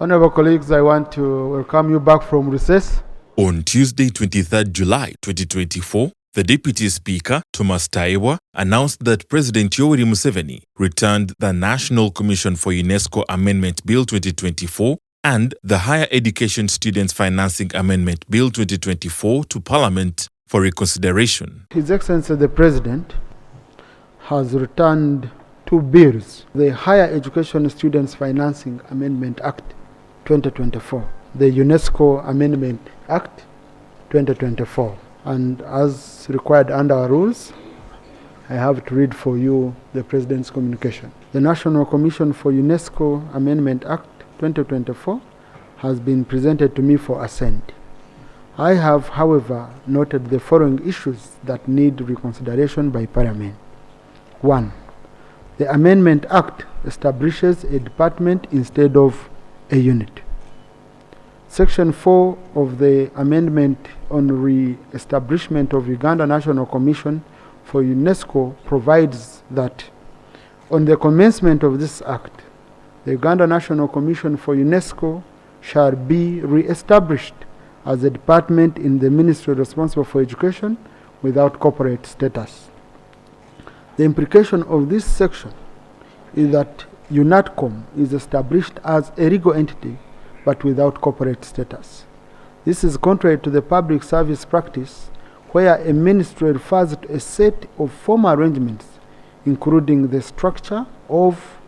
Honorable colleagues, I want to welcome you back from recess. On Tuesday, 23rd July 2024, the Deputy Speaker, Thomas Taiwa, announced that President Yoweri Museveni returned the National Commission for UNESCO Amendment Bill 2024 and the Higher Education Students Financing Amendment Bill 2024 to Parliament for reconsideration. His Excellency the President has returned two bills: the Higher Education Students Financing Amendment Act 2024, the UNESCO Amendment Act 2024. And as required under our rules, I have to read for you the President's communication. The National Commission for UNESCO Amendment Act 2024 has been presented to me for assent. I have, however, noted the following issues that need reconsideration by Parliament. 1. The Amendment Act establishes a department instead of a unit. Section 4 of the Amendment on Re-establishment of Uganda National Commission for UNESCO provides that on the commencement of this Act, the Uganda National Commission for UNESCO shall be re-established as a department in the ministry responsible for education without corporate status. The implication of this section is that UNATCOM is established as a legal entity but without corporate status. This is contrary to the public service practice where a ministry refers to a set of formal arrangements including the structure of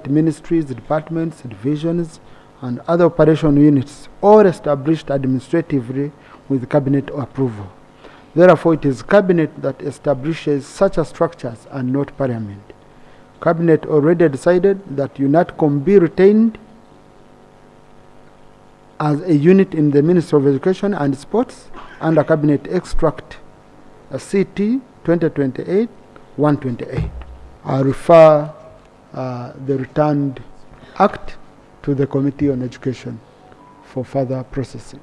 ministries, departments, divisions, and other operational units, all established administratively with cabinet approval. Therefore, it is cabinet that establishes such structures and not Parliament. Cabinet already decided that UNATCOM be retained as a unit in the Ministry of Education and Sports under Cabinet Extract CT 2028-128. I refer the returned Act to the Committee on Education for further processing.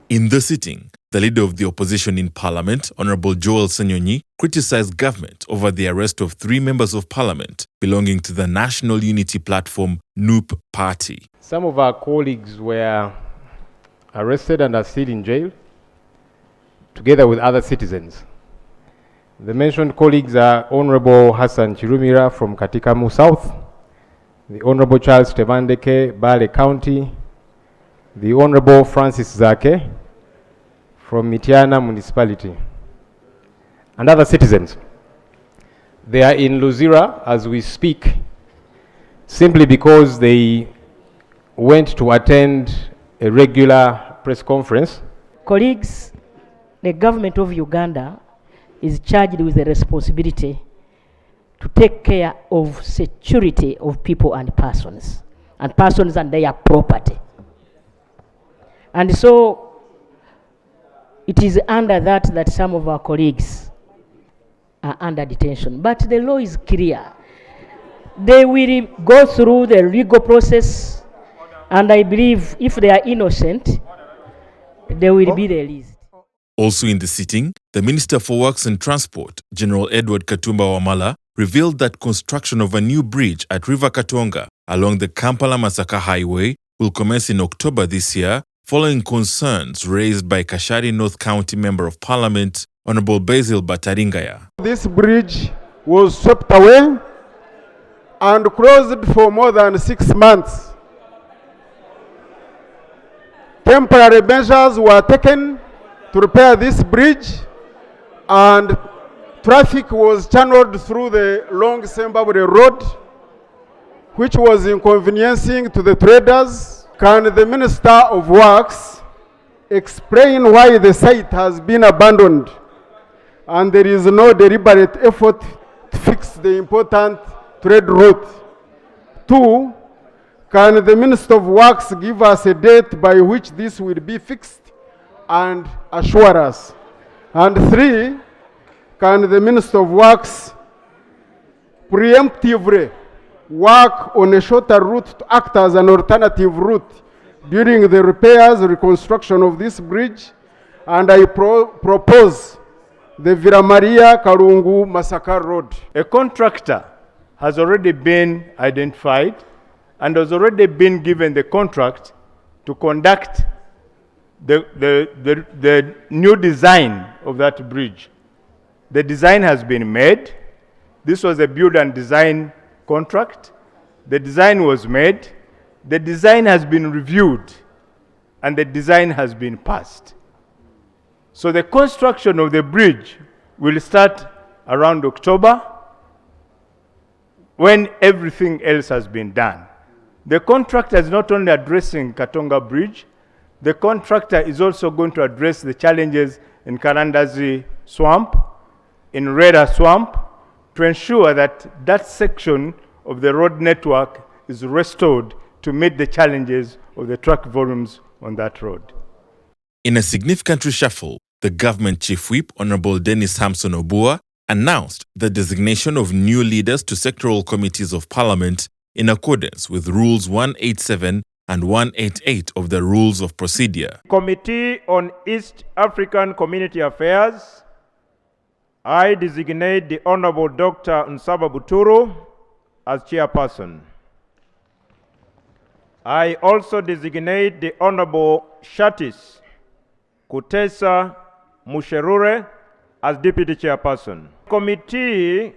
In the sitting, the leader of the opposition in Parliament, Honorable Joel Senyonyi, criticized government over the arrest of 3 members of Parliament belonging to the National Unity Platform NUP party. Some of our colleagues were arrested and are still in jail, together with other citizens. The mentioned colleagues are Honorable Hassan Chirumira from Katikamu South, the Honorable Charles Tevandeke, Bale County, the Honorable Francis Zake from Mitiana Municipality, and other citizens. They are in Luzira as we speak, simply because they went to attend a regular press conference. Colleagues, the government of Uganda is charged with the responsibility to take care of security of people and persons and their property. And so it is under that some of our colleagues are under detention. But the law is clear. They will go through the legal process, and I believe if they are innocent, they will be released. Also in the sitting, the Minister for Works and Transport, General Edward Katumba Wamala, revealed that construction of a new bridge at River Katonga along the Kampala-Masaka Highway will commence in October this year, following concerns raised by Kashari North County Member of Parliament, Honorable Basil Bataringaya. This bridge was swept away and closed for more than 6 months. Temporary measures were taken to repair this bridge, and traffic was channeled through the long Sembabule Road, which was inconveniencing to the traders. Can the Minister of Works explain why the site has been abandoned and there is no deliberate effort to fix the important trade route? 2, can the Minister of Works give us a date by which this will be fixed and assure us? And 3, can the Minister of Works preemptively work on a shorter route to act as an alternative route during the repairs, reconstruction of this bridge? And I propose the Viramaria Karungu Masaka Road. A contractor has already been identified and has already been given the contract to conduct the new design of that bridge. The design has been made. This was a build and design contract. The design was made. The design has been reviewed, and the design has been passed. So the construction of the bridge will start around October, when everything else has been done. The contractor is not only addressing Katonga Bridge, the contractor is also going to address the challenges in Karandazi Swamp, in Rera Swamp, to ensure that that section of the road network is restored to meet the challenges of the truck volumes on that road. In a significant reshuffle, the government chief whip, Honorable Dennis Samson Obua, announced the designation of new leaders to sectoral committees of Parliament in accordance with Rules 187 and 188 of the Rules of Procedure. Committee on East African Community Affairs, I designate the Honorable Dr. Nsaba Buturu as chairperson. I also designate the Honorable Shatis Kutesa Musherure as deputy chairperson. Committee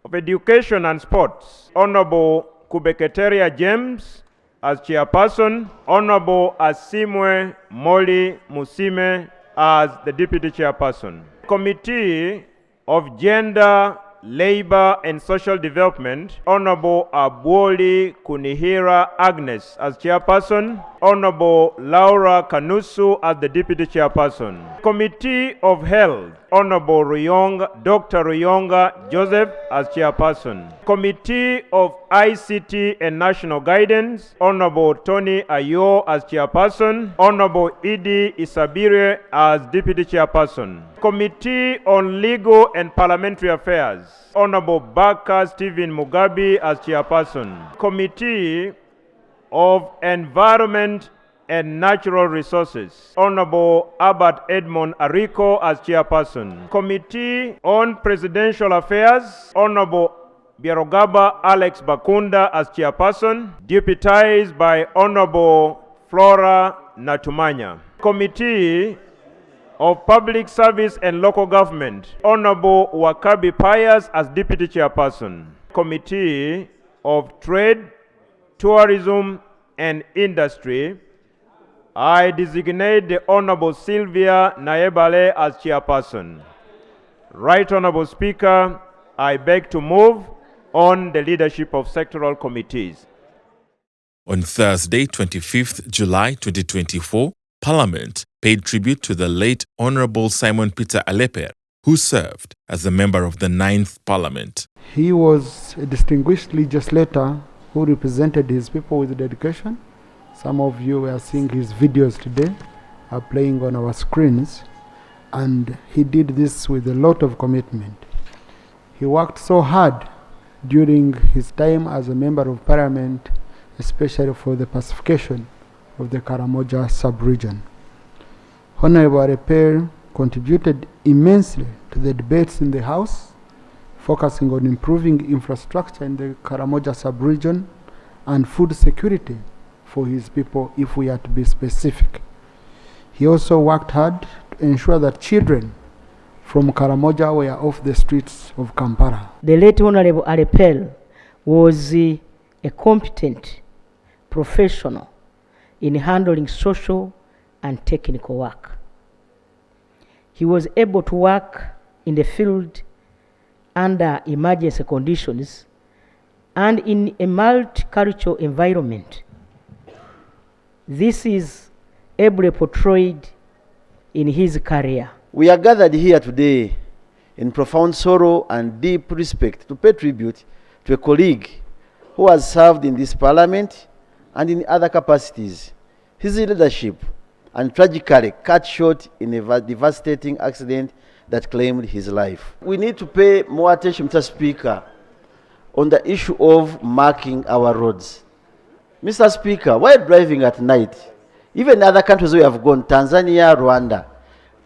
of Education and Sports, Honorable Kubeketeria James as chairperson, Honorable Asimwe Moli Musime as the deputy chairperson. Committee of Gender, Labor and Social Development, Honorable Abwoli Kunihira Agnes as chairperson, Honorable Laura Kanusu as the deputy chairperson. Committee of Health, Honorable Dr. Ruyonga Joseph as chairperson. Committee of ICT and National Guidance, Honorable Tony Ayo as chairperson, Honorable Idi Isabire as deputy chairperson. Committee on Legal and Parliamentary Affairs, Honorable Baka Stephen Mugabe as chairperson. Committee of Environment and Natural Resources, Honorable Albert Edmond Ariko as chairperson. Committee on Presidential Affairs, Honorable Biarogaba Alex Bakunda as chairperson, deputized by Honorable Flora Natumanya. Committee of Public Service and Local Government, Honorable Wakabi Pius as deputy chairperson. Committee of Trade, Tourism and Industry, I designate the Honorable Sylvia Naebale as chairperson. Right Honorable Speaker, I beg to move on the leadership of sectoral committees. On Thursday, 25th July 2024, Parliament paid tribute to the late Honorable Simon Peter Aleper, who served as a member of the 9th Parliament. He was a distinguished legislator who represented his people with dedication. Some of you are seeing his videos today, are playing on our screens, and he did this with a lot of commitment. He worked so hard during his time as a member of Parliament, especially for the pacification of the Karamoja sub-region. Honorable Aliper contributed immensely to the debates in the House, focusing on improving infrastructure in the Karamoja sub-region and food security for his people, if we are to be specific. He also worked hard to ensure that children from Karamoja were off the streets of Kampala. The late Honorable Aliper was a competent professional in handling social and technical work. He was able to work in the field under emergency conditions and in a multicultural environment. This is ably portrayed in his career. We are gathered here today in profound sorrow and deep respect to pay tribute to a colleague who has served in this parliament and in other capacities. His leadership and tragically cut short in a devastating accident that claimed his life. We need to pay more attention, Mr. Speaker, on the issue of marking our roads. Mr. Speaker, while driving at night, even in other countries we have gone, Tanzania, Rwanda,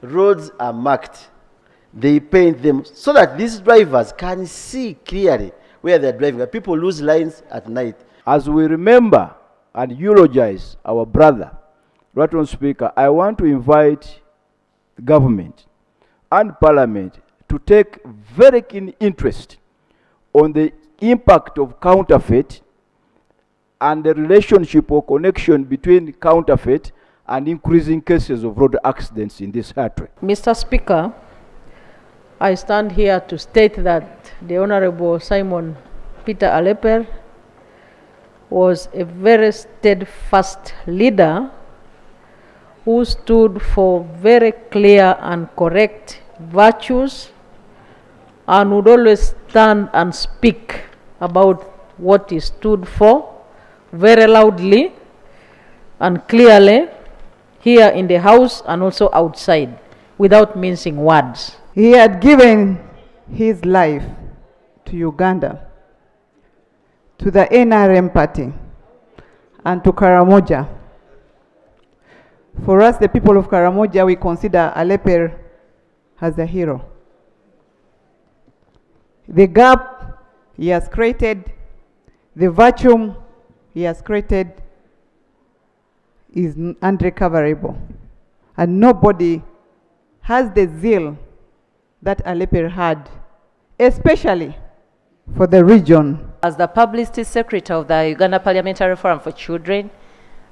roads are marked. They paint them so that these drivers can see clearly where they're driving. People lose lines at night. As we remember and eulogize our brother, Right Honourable Speaker, I want to invite the government and Parliament to take very keen interest on the impact of counterfeit and the relationship or connection between counterfeit and increasing cases of road accidents in this country. Mr. Speaker, I stand here to state that the Honorable Simon Peter Aleper was a very steadfast leader who stood for very clear and correct virtues and would always stand and speak about what he stood for very loudly and clearly here in the House and also outside without mincing words. He had given his life to Uganda, to the NRM party, and to Karamoja. For us, the people of Karamoja, we consider Aleper as a hero. The gap he has created, the vacuum he has created is unrecoverable. And nobody has the zeal that Aleper had, especially for the region. As the Publicity Secretary of the Uganda Parliamentary Forum for Children,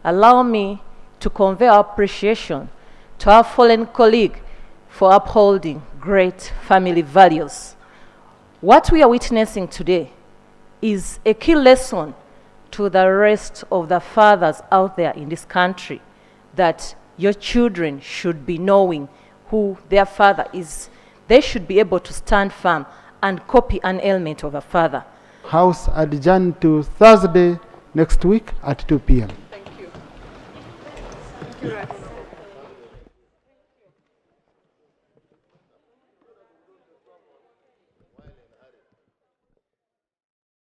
allow me to convey our appreciation to our fallen colleague for upholding great family values. What we are witnessing today is a key lesson to the rest of the fathers out there in this country that your children should be knowing who their father is. They should be able to stand firm and copy an element of a father. House adjourned to Thursday next week at 2 p.m. Thank you.